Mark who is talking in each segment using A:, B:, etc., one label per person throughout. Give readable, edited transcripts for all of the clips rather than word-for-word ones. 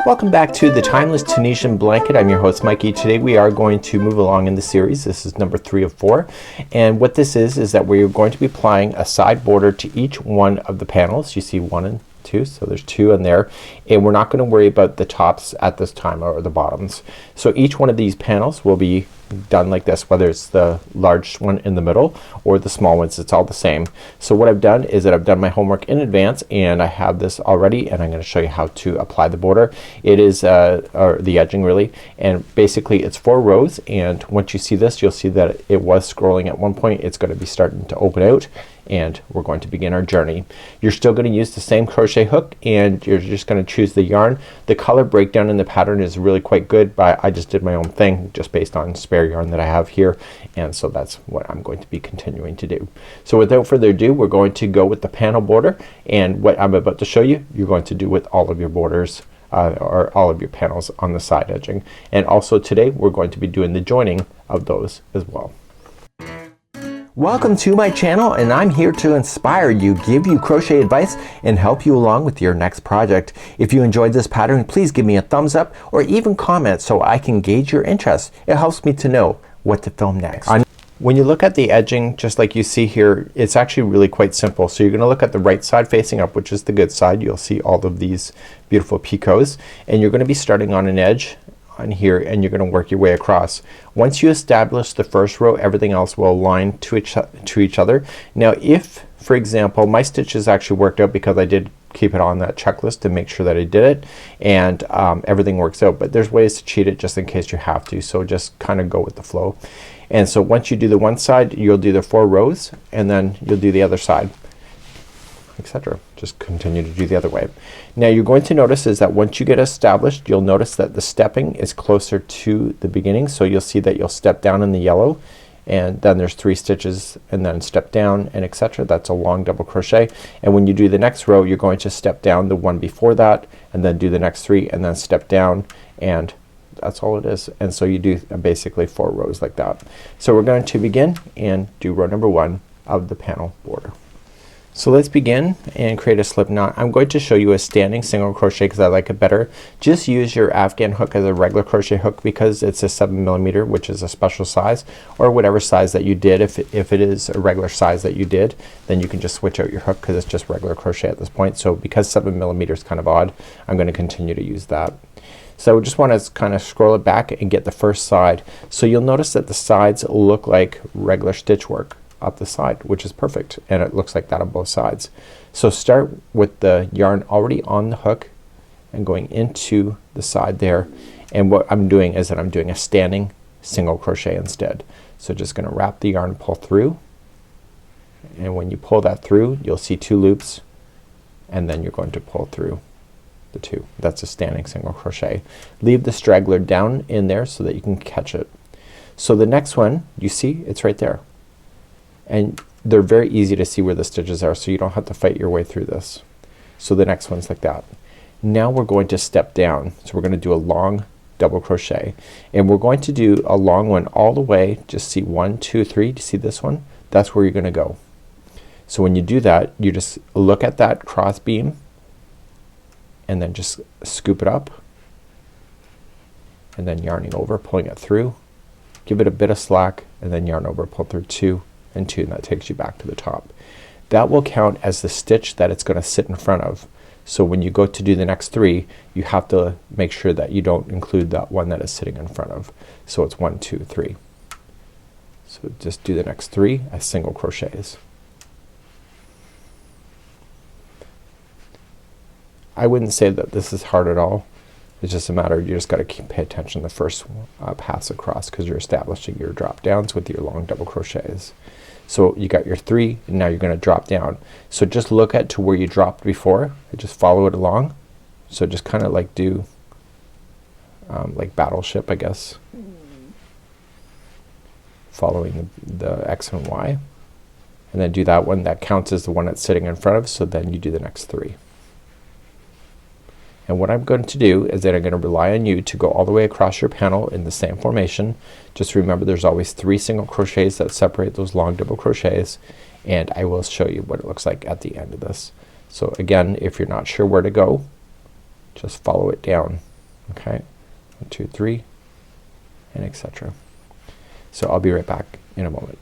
A: Welcome back to the Timeless Tunisian Blanket. I'm your host Mikey. Today we are going to move along in the series. This is number 3 of 4, and what this is that we're going to be applying a side border to each one of the panels. You see 1 and 2, so there's 2 in there, and we're not going to worry about the tops at this time or the bottoms. So each one of these panels will be done like this, whether it's the large one in the middle or the small ones. It's all the same. So what I've done is that I've done my homework in advance, and I have this already, and I'm going to show you how to apply the border. It is or the edging really, and basically it's 4 rows, and once you see this you'll see that it was scrolling at one point. It's going to be starting to open out, and we're going to begin our journey. You're still going to use the same crochet hook, and you're just going to choose the yarn. The color breakdown in the pattern is really quite good, but I just did my own thing just based on spare yarn that I have here, and so that's what I'm going to be continuing to do. So without further ado, we're going to go with the panel border, and what I'm about to show you you're going to do with all of your borders or all of your panels on the side edging. And also today we're going to be doing the joining of those as well. Welcome to my channel, and I'm here to inspire you, give you crochet advice, and help you along with your next project. If you enjoyed this pattern, please give me a thumbs up or even comment so I can gauge your interest. It helps me to know what to film next. When you look at the edging, just like you see here, it's actually really quite simple. So you're gonna look at the right side facing up, which is the good side. You'll see all of these beautiful picots, and you're gonna be starting on an edge on here, and you're gonna work your way across. Once you establish the first row, everything else will align to each other. Now if, for example, my stitches actually worked out because I did keep it on that checklist to make sure that I did it, and everything works out, but there's ways to cheat it just in case you have to, so just kinda go with the flow. And so once you do the one side, you'll do the 4 rows, and then you'll do the other side, etc. Just continue to do the other way. Now you're going to notice is that once you get established, you'll notice that the stepping is closer to the beginning. So you'll see that you'll step down in the yellow, and then there's 3 stitches, and then step down, and etc. That's a long double crochet. And when you do the next row, you're going to step down the one before that, and then do the next 3, and then step down, and that's all it is. And so you do basically 4 rows like that. So we're going to begin and do row number 1 of the panel border. So let's begin and create a slip knot. I'm going to show you a standing single crochet because I like it better. Just use your Afghan hook as a regular crochet hook because it's a 7mm, which is a special size, or whatever size that you did. If it is a regular size that you did, then you can just switch out your hook because it's just regular crochet at this point. So because 7mm is kind of odd, I'm going to continue to use that. So just want to kind of scroll it back and get the first side. So you'll notice that the sides look like regular stitch work up the side, which is perfect, and it looks like that on both sides. So start with the yarn already on the hook and going into the side there, and what I'm doing is that I'm doing a standing single crochet instead. So just gonna wrap the yarn, pull through, and when you pull that through you'll see 2 loops, and then you're going to pull through the 2. That's a standing single crochet. Leave the straggler down in there so that you can catch it. So the next one, you see it's right there, and they're very easy to see where the stitches are, so you don't have to fight your way through this. So the next one's like that. Now we're going to step down, so we're gonna do a long double crochet, and we're going to do a long one all the way. Just see 1 2 3. Do you see this one? That's where you're gonna go. So when you do that, you just look at that cross beam and then just scoop it up, and then yarning over, pulling it through, give it a bit of slack, and then yarn over, pull through 2 and 2, and that takes you back to the top. That will count as the stitch that it's gonna sit in front of. So when you go to do the next 3, you have to make sure that you don't include that one that is sitting in front of. So it's 1 2 3. So just do the next 3 as single crochets. I wouldn't say that this is hard at all. It's just a matter of you just gotta pay attention the first pass across, because you're establishing your drop downs with your long double crochets. So you got your 3, and now you're gonna drop down. So just look at to where you dropped before and just follow it along. So just kinda like do like battleship, I guess, following the X and Y, and then do that one. That counts as the one that's sitting in front of, so then you do the next 3. And what I'm going to do is that I'm going to rely on you to go all the way across your panel in the same formation. Just remember there's always 3 single crochets that separate those long double crochets, and I will show you what it looks like at the end of this. So again, if you're not sure where to go, just follow it down Okay, 1, 2, 3, and etc. So I'll be right back in a moment.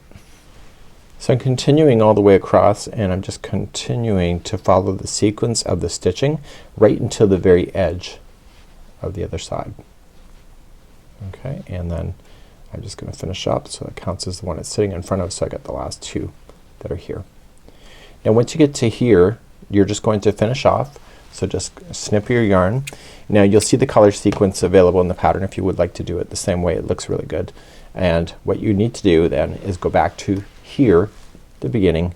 A: So I'm continuing all the way across, and I'm just continuing to follow the sequence of the stitching right until the very edge of the other side. Okay, and then I'm just gonna finish up so that counts as the one it's sitting in front of, so I got the last two that are here. Now once you get to here, you're just going to finish off, so just snip your yarn. Now you'll see the color sequence available in the pattern if you would like to do it the same way. It looks really good. And what you need to do then is go back to here, the beginning,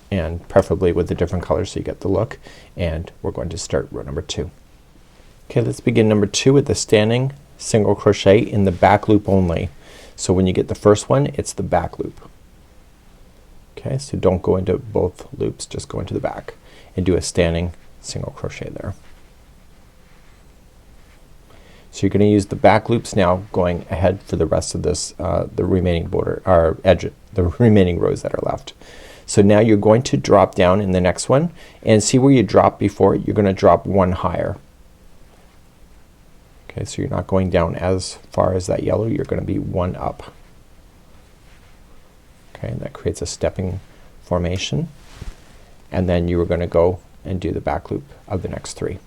A: and preferably with the different colors so you get the look, and we're going to start row number 2. Okay, let's begin number 2 with the standing single crochet in the back loop only. So when you get the first one, it's the back loop. Okay, so don't go into both loops, just go into the back and do a standing single crochet there. So you're gonna use the back loops now going ahead for the rest of this the remaining border or edge, the remaining rows that are left. So now you're going to drop down in the next one, and see where you dropped before. You're gonna drop one higher. Okay, so you're not going down as far as that yellow, you're gonna be one up. Okay, and that creates a stepping formation, and then you are gonna go and do the back loop of the next 3.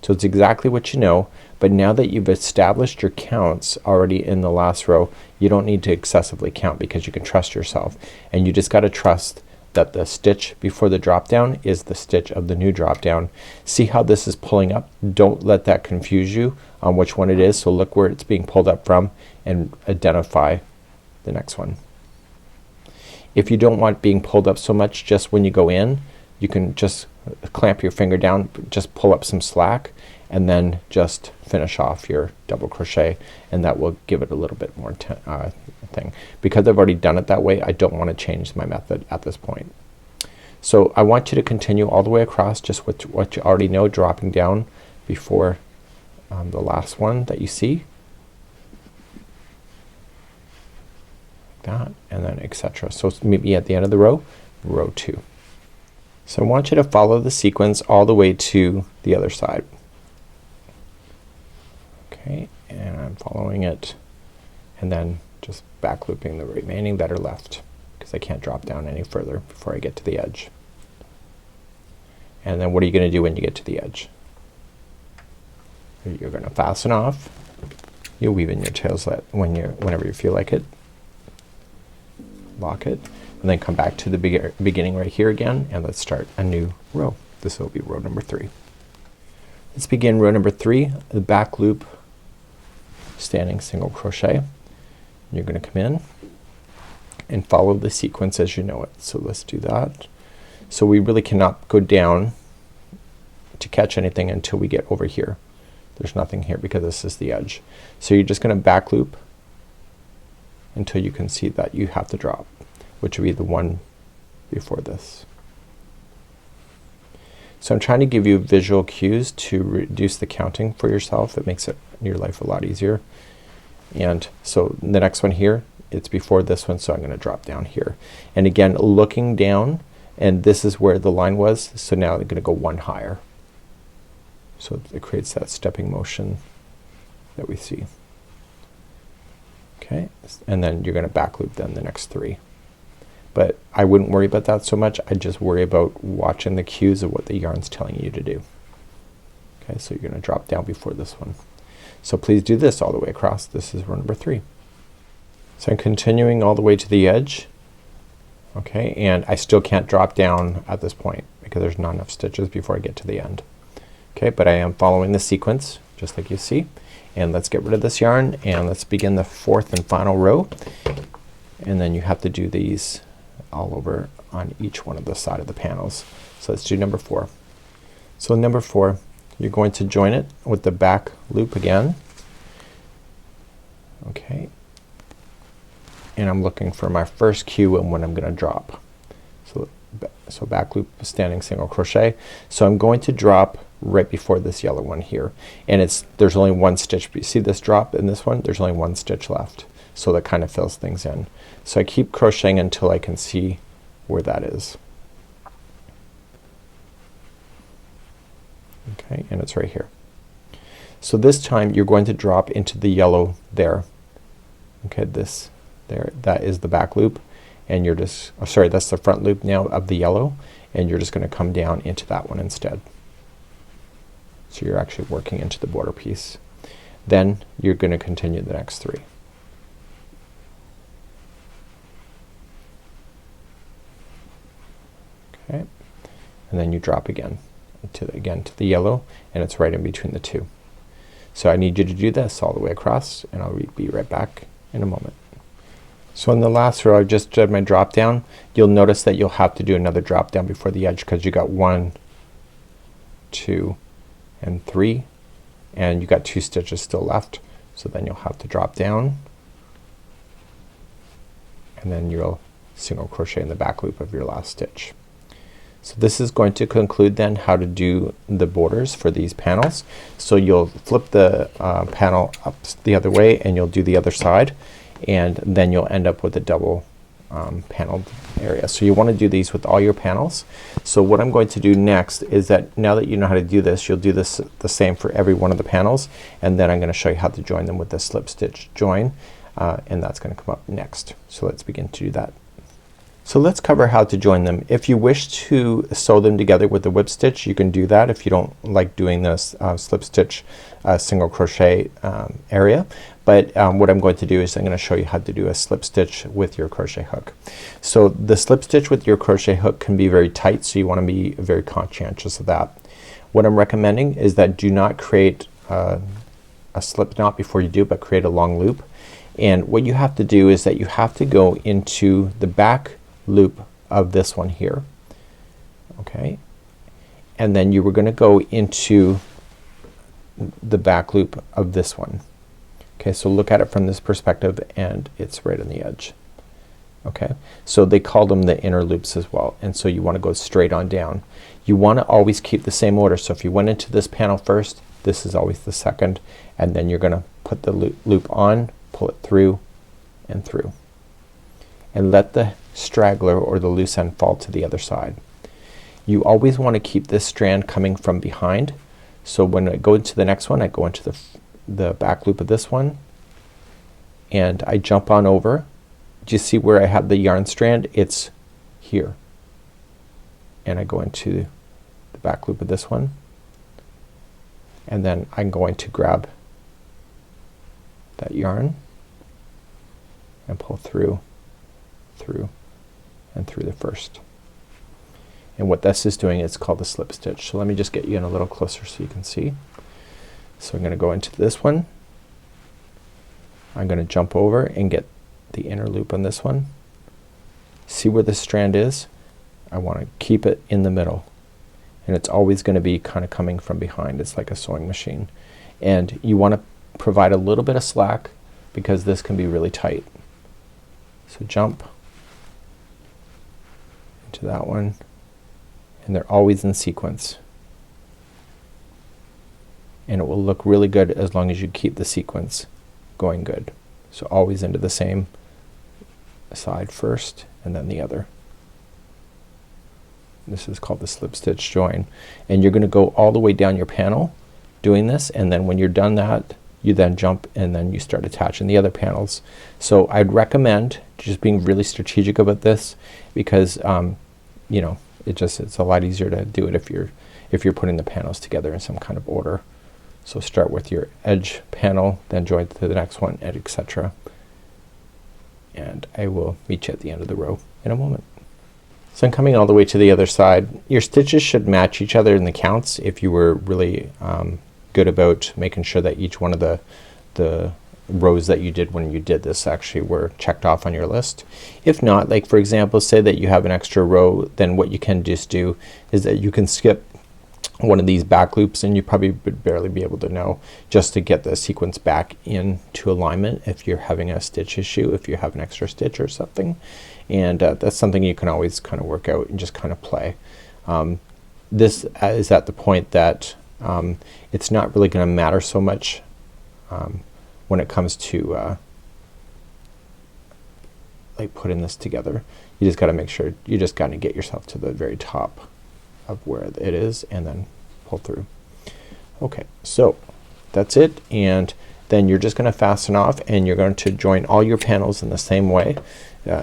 A: So it's exactly what you know, but now that you've established your counts already in the last row, you don't need to excessively count because you can trust yourself, and you just gotta trust that the stitch before the drop down is the stitch of the new drop down. See how this is pulling up? Don't let that confuse you on which one it is. So look where it's being pulled up from and identify the next one. If you don't want being pulled up so much, just when you go in, you can just clamp your finger down, just pull up some slack, and then just finish off your double crochet, and that will give it a little bit more thing. Because I've already done it that way, I don't want to change my method at this point. So I want you to continue all the way across just what you already know, dropping down before the last one that you see, like that, and then etc. So meet me at the end of the row, row 2. So I want you to follow the sequence all the way to the other side. Okay, and I'm following it, and then just back looping the remaining that are left because I can't drop down any further before I get to the edge. And then what are you gonna do when you get to the edge? You're gonna fasten off. You'll weave in your tailslet whenever you feel like it. Lock it, and then come back to the beginning right here again, and let's start a new row. This will be row number 3. Let's begin row number 3, the back loop standing single crochet. You're gonna come in and follow the sequence as you know it. So let's do that. So we really cannot go down to catch anything until we get over here. There's nothing here because this is the edge. So you're just gonna back loop until you can see that you have to drop, which would be the one before this. So I'm trying to give you visual cues to reduce the counting for yourself. It makes your life a lot easier. And so the next one here, it's before this one, so I'm gonna drop down here. And again, looking down, and this is where the line was, so now I'm gonna go one higher. So it creates that stepping motion that we see. Okay, and then you're gonna back loop then the next 3. But I wouldn't worry about that so much. I just worry about watching the cues of what the yarn's telling you to do. Okay, so you're gonna drop down before this one. So please do this all the way across. This is row number 3. So I'm continuing all the way to the edge. Okay, and I still can't drop down at this point because there's not enough stitches before I get to the end. Okay, but I am following the sequence just like you see. And let's get rid of this yarn, and let's begin the 4th and final row. And then you have to do these all over on each one of the side of the panels. So let's do number 4. So number 4, you're going to join it with the back loop again. Okay, and I'm looking for my first cue and when I'm gonna drop. So back loop standing single crochet. So I'm going to drop right before this yellow one here, and there's only one stitch. You see this drop in this one? There's only one stitch left, so that kind of fills things in. So I keep crocheting until I can see where that is. Okay, and it's right here. So this time you're going to drop into the yellow there. Okay, this there, that is the back loop, and you're just, oh, sorry, that's the front loop now of the yellow, and you're just gonna come down into that one instead. So you're actually working into the border piece. Then you're gonna continue the next 3. Okay, and then you drop again to the yellow, and it's right in between the 2. So I need you to do this all the way across, and I'll be right back in a moment. So in the last row I just did my drop down. You'll notice that you'll have to do another drop down before the edge, because you got 1, 2 and 3, and you got 2 stitches still left. So then you'll have to drop down, and then you'll single crochet in the back loop of your last stitch. So this is going to conclude then how to do the borders for these panels. So you'll flip the panel up the other way, and you'll do the other side, and then you'll end up with a double paneled area. So you want to do these with all your panels. So what I'm going to do next is that now that you know how to do this, you'll do this the same for every one of the panels, and then I'm gonna show you how to join them with the slip stitch join, and that's gonna come up next. So let's begin to do that. So let's cover how to join them. If you wish to sew them together with the whip stitch, you can do that if you don't like doing this slip stitch single crochet area. But what I'm going to do is I'm gonna show you how to do a slip stitch with your crochet hook. So the slip stitch with your crochet hook can be very tight, so you wanna be very conscientious of that. What I'm recommending is that do not create a slip knot before you do, but create a long loop. And what you have to do is that you have to go into the back loop of this one here, okay, and then you were gonna go into the back loop of this one. Okay, so look at it from this perspective, and it's right on the edge. Okay, so they call them the inner loops as well, and so you want to go straight on down. You want to always keep the same order. So if you went into this panel first, this is always the second, and then you're gonna put the loop on, pull it through and through, and let the straggler or the loose end fall to the other side. You always want to keep this strand coming from behind. So when I go into the next one, I go into the back loop of this one, and I jump on over. Do you see where I have the yarn strand? It's here, and I go into the back loop of this one, and then I'm going to grab that yarn and pull through and through the first. And what this is doing, it's called a slip stitch. So let me just get you in a little closer so you can see. So I'm gonna go into this one, I'm gonna jump over and get the inner loop on this one. See where this strand is? I want to keep it in the middle, and it's always gonna be kind of coming from behind. It's like a sewing machine, and you want to provide a little bit of slack because this can be really tight. So jump into that one, and they're always in sequence, and it will look really good as long as you keep the sequence going good. So always into the same side first and then the other. This is called the slip stitch join, and you're gonna go all the way down your panel doing this, and then when you're done that, you then jump and then you start attaching the other panels. So I'd recommend just being really strategic about this, because you know, it's a lot easier to do it if you're putting the panels together in some kind of order. So start with your edge panel, then join to the next one, and etc. And I will meet you at the end of the row in a moment. So I'm coming all the way to the other side. Your stitches should match each other in the counts if you were really good about making sure that each one of the rows that you did when you did this actually were checked off on your list. If not, like for example, say that you have an extra row, then what you can just do is that you can skip one of these back loops, and you probably would barely be able to know, just to get the sequence back into alignment if you're having a stitch issue, if you have an extra stitch or something. And that's something you can always kind of work out and just kind of play. This is at the point that it's not really gonna matter so much when it comes to like putting this together. You just gotta make sure, you just gotta get yourself to the very top of where it is and then pull through. Okay, so that's it. And then you're just gonna fasten off and you're going to join all your panels in the same way.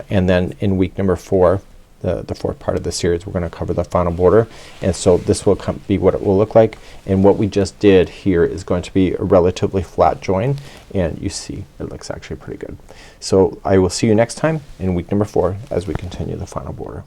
A: And then in week number 4, the fourth part of the series, we're gonna cover the final border. And so this will be what it will look like. And what we just did here is going to be a relatively flat join, and you see it looks actually pretty good. So I will see you next time in week number 4 as we continue the final border.